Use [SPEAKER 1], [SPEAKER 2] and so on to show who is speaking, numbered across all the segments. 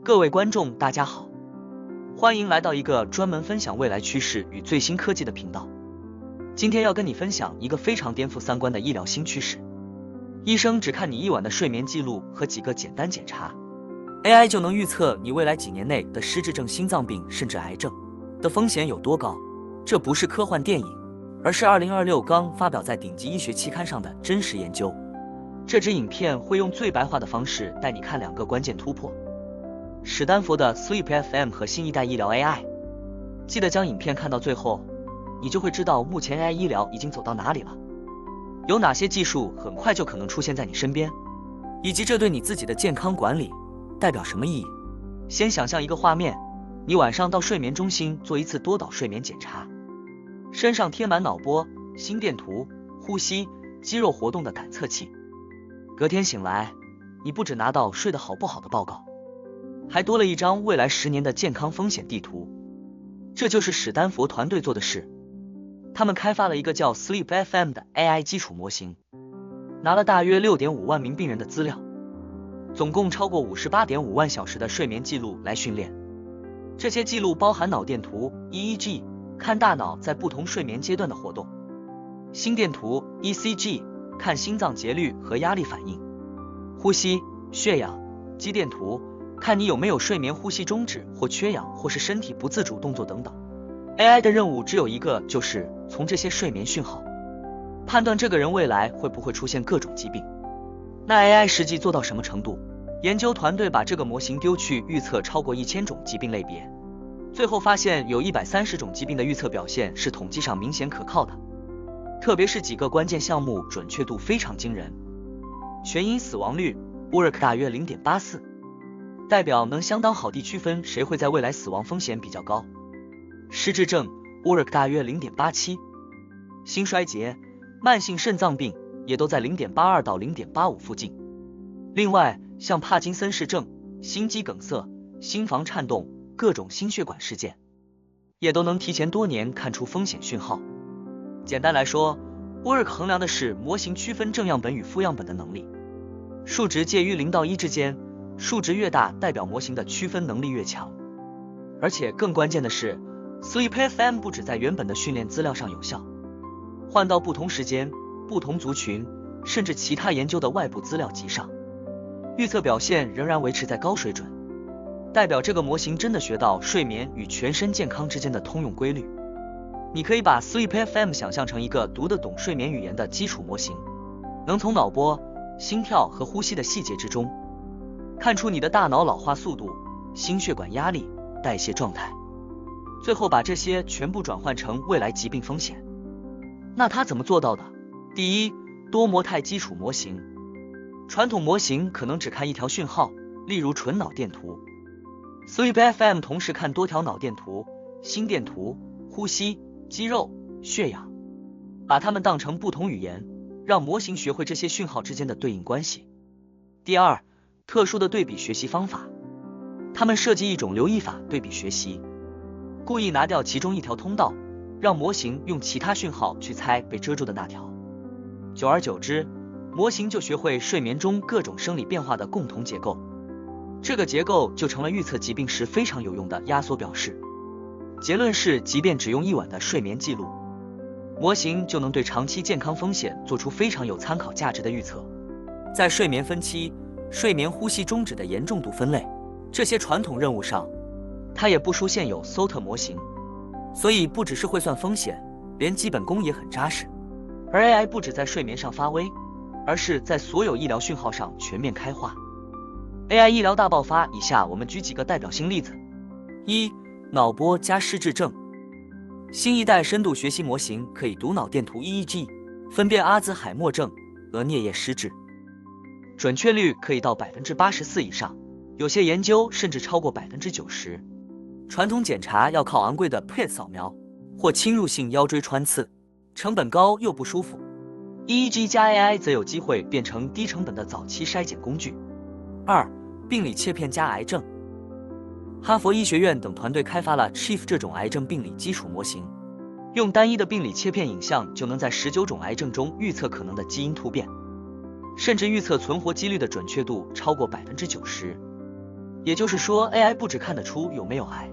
[SPEAKER 1] 各位观众，大家好，欢迎来到一个专门分享未来趋势与最新科技的频道。今天要跟你分享一个非常颠覆三观的医疗新趋势。医生只看你一晚的睡眠记录和几个简单检查， AI 就能预测你未来几年内的失智症、心脏病甚至癌症的风险有多高。这不是科幻电影，而是2026刚发表在顶级医学期刊上的真实研究。这支影片会用最白话的方式带你看两个关键突破：史丹佛的 Sleep FM 和新一代医疗 AI。 记得将影片看到最后，你就会知道目前 AI 医疗已经走到哪里了，有哪些技术很快就可能出现在你身边，以及这对你自己的健康管理代表什么意义。先想象一个画面，你晚上到睡眠中心做一次多导睡眠检查，身上贴满脑波、心电图、呼吸、肌肉活动的感测器。隔天醒来，你不只拿到睡得好不好的报告，还多了一张未来10年的健康风险地图。这就是史丹佛团队做的事。他们开发了一个叫 Sleep FM 的 AI 基础模型，拿了大约 6.5 万名病人的资料，总共超过 58.5 万小时的睡眠记录来训练。这些记录包含脑电图 EEG， 看大脑在不同睡眠阶段的活动；心电图 ECG， 看心脏节律和压力反应；呼吸、血氧、肌电图，看你有没有睡眠呼吸中止或缺氧，或是身体不自主动作等等。AI 的任务只有一个，就是从这些睡眠讯号判断这个人未来会不会出现各种疾病。那 AI 实际做到什么程度？研究团队把这个模型丢去预测超过1000种疾病类别，最后发现有130种疾病的预测表现是统计上明显可靠的，特别是几个关键项目准确度非常惊人。全因死亡率 WORK 大约 0.84， 代表能相当好地区分谁会在未来死亡风险比较高。失智症 WORK 大约 0.87， 心衰竭、慢性肾脏病也都在 0.82 到 0.85 附近。另外像帕金森氏症、心肌梗塞、心房颤动、各种心血管事件也都能提前多年看出风险讯号。简单来说， WORK 衡量的是模型区分正样本与负样本的能力，数值介于0到1之间，数值越大代表模型的区分能力越强。而且更关键的是， Sleep FM 不只在原本的训练资料上有效，换到不同时间、不同族群甚至其他研究的外部资料集上，预测表现仍然维持在高水准，代表这个模型真的学到睡眠与全身健康之间的通用规律。你可以把 Sleep FM 想象成一个读得懂睡眠语言的基础模型，能从脑波、心跳和呼吸的细节之中看出你的大脑老化速度、心血管压力、代谢状态，最后把这些全部转换成未来疾病风险。那它怎么做到的？第一，多模态基础模型。传统模型可能只看一条讯号，例如纯脑电图。Sleep FM 同时看多条脑电图、心电图、呼吸、肌肉、血氧，把它们当成不同语言，让模型学会这些讯号之间的对应关系。第二，特殊的对比学习方法。他们设计一种留意法对比学习，故意拿掉其中一条通道，让模型用其他讯号去猜被遮住的那条。久而久之，模型就学会睡眠中各种生理变化的共同结构，这个结构就成了预测疾病时非常有用的压缩表示。结论是，即便只用一晚的睡眠记录，模型就能对长期健康风险做出非常有参考价值的预测。在睡眠分期、睡眠呼吸中止的严重度分类这些传统任务上，它也不输现有 SOTA 模型，所以不只是会算风险，连基本功也很扎实。而 AI 不只在睡眠上发威，而是在所有医疗讯号上全面开化。AI 医疗大爆发，以下我们举几个代表性例子。一、脑波加失智症。新一代深度学习模型可以读脑电图 EEG， 分辨阿兹海默症和颞叶失智，准确率可以到 84% 以上，有些研究甚至超过 90%。 传统检查要靠昂贵的 PET 扫描或侵入性腰椎穿刺，成本高又不舒服。EEG 加 AI 则有机会变成低成本的早期筛检工具。二、病理切片加癌症。哈佛医学院等团队开发了 Chief 这种癌症病理基础模型，用单一的病理切片影像就能在19种癌症中预测可能的基因突变，甚至预测存活几率的准确度超过 90%。也就是说 AI 不只看得出有没有癌，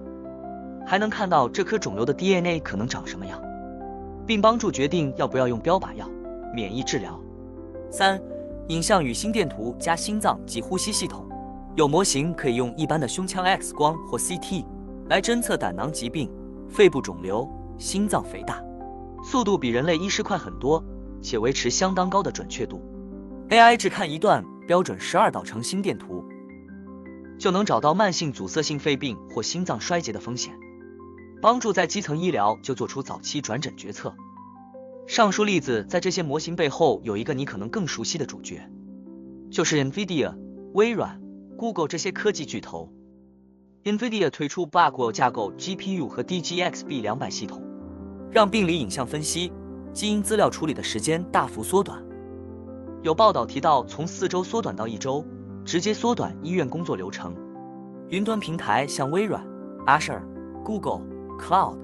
[SPEAKER 1] 还能看到这颗肿瘤的 DNA 可能长什么样，并帮助决定要不要用标靶药、免疫治疗。3. 影像与心电图加心脏及呼吸系统。有模型可以用一般的胸腔 X 光或 CT 来侦测胆囊疾病、肺部肿瘤、心脏肥大，速度比人类医师快很多，且维持相当高的准确度。AI 只看一段标准12导程心电图，就能找到慢性阻塞性肺病或心脏衰竭的风险，帮助在基层医疗就做出早期转诊决策。上述例子在这些模型背后有一个你可能更熟悉的主角，就是 NVIDIA、微软、Google 这些科技巨头。NVIDIA 推出 Blackwell 架构 GPU 和 DGX-B200 系统，让病理影像分析、基因资料处理的时间大幅缩短。有报道提到，从4周缩短到1周，直接缩短医院工作流程。云端平台像微软、Azure、Google Cloud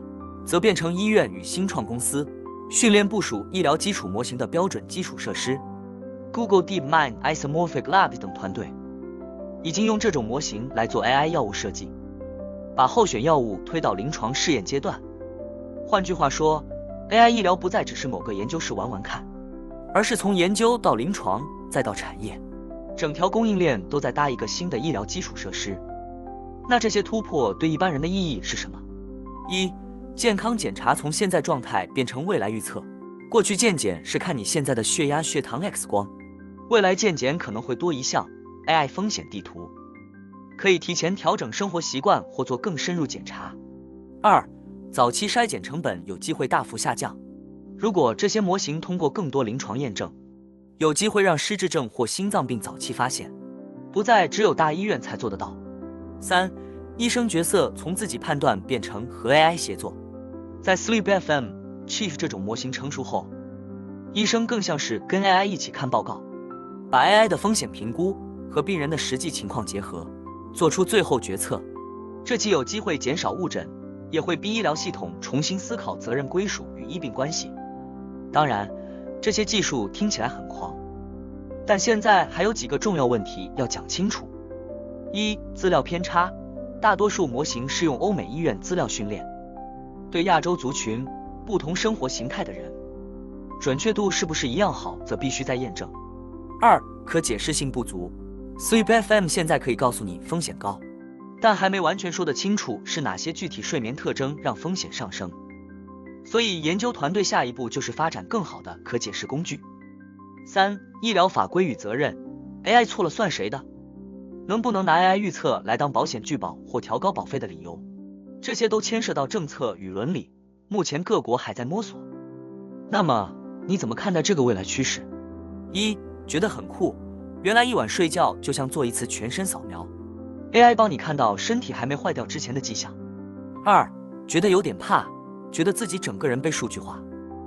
[SPEAKER 1] 则变成医院与新创公司训练部署医疗基础模型的标准基础设施。Google DeepMind、Isomorphic Labs 等团队已经用这种模型来做 AI 药物设计，把候选药物推到临床试验阶段。换句话说， AI 医疗不再只是某个研究室玩玩看，而是从研究到临床再到产业，整条供应链都在搭一个新的医疗基础设施。那这些突破对一般人的意义是什么？1. 健康检查从现在状态变成未来预测。过去健检是看你现在的血压、血糖 X 光，未来健检可能会多一项 AI 风险地图，可以提前调整生活习惯或做更深入检查。2. 早期筛检成本有机会大幅下降，如果这些模型通过更多临床验证，有机会让失智症或心脏病早期发现，不再只有大医院才做得到。3. 医生角色从自己判断变成和 AI 协作。在 SleepFM、Chief 这种模型成熟后，医生更像是跟 AI 一起看报告，把 AI 的风险评估和病人的实际情况结合，做出最后决策。这既有机会减少误诊，也会逼医疗系统重新思考责任归属与医病关系。当然，这些技术听起来很狂，但现在还有几个重要问题要讲清楚。1. 资料偏差，大多数模型是用欧美医院资料训练，对亚洲族群、不同生活形态的人，准确度是不是一样好，则必须再验证。2. 可解释性不足， SleepFM 现在可以告诉你风险高，但还没完全说得清楚是哪些具体睡眠特征让风险上升，所以研究团队下一步就是发展更好的可解释工具。3. 医疗法规与责任， AI 错了算谁的？能不能拿 AI 预测来当保险拒保或调高保费的理由？这些都牵涉到政策与伦理，目前各国还在摸索。那么你怎么看待这个未来趋势？1. 觉得很酷，原来一晚睡觉就像做一次全身扫描， AI 帮你看到身体还没坏掉之前的迹象。2. 觉得有点怕，觉得自己整个人被数据化，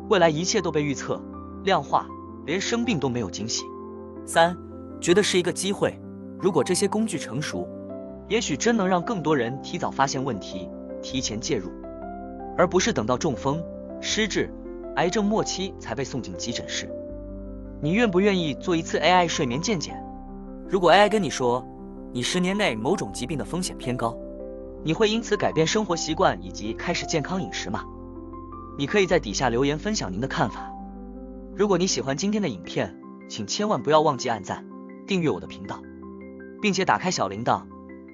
[SPEAKER 1] 未来一切都被预测、量化，连生病都没有惊喜。3. 觉得是一个机会，如果这些工具成熟，也许真能让更多人提早发现问题，提前介入，而不是等到中风、失智、癌症末期才被送进急诊室。你愿不愿意做一次 AI 睡眠健检？如果 AI 跟你说你10年内某种疾病的风险偏高，你会因此改变生活习惯以及开始健康饮食吗？你可以在底下留言分享您的看法。如果你喜欢今天的影片，请千万不要忘记按赞、订阅我的频道，并且打开小铃铛，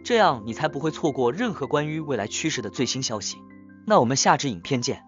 [SPEAKER 1] 这样你才不会错过任何关于未来趋势的最新消息。那我们下支影片见。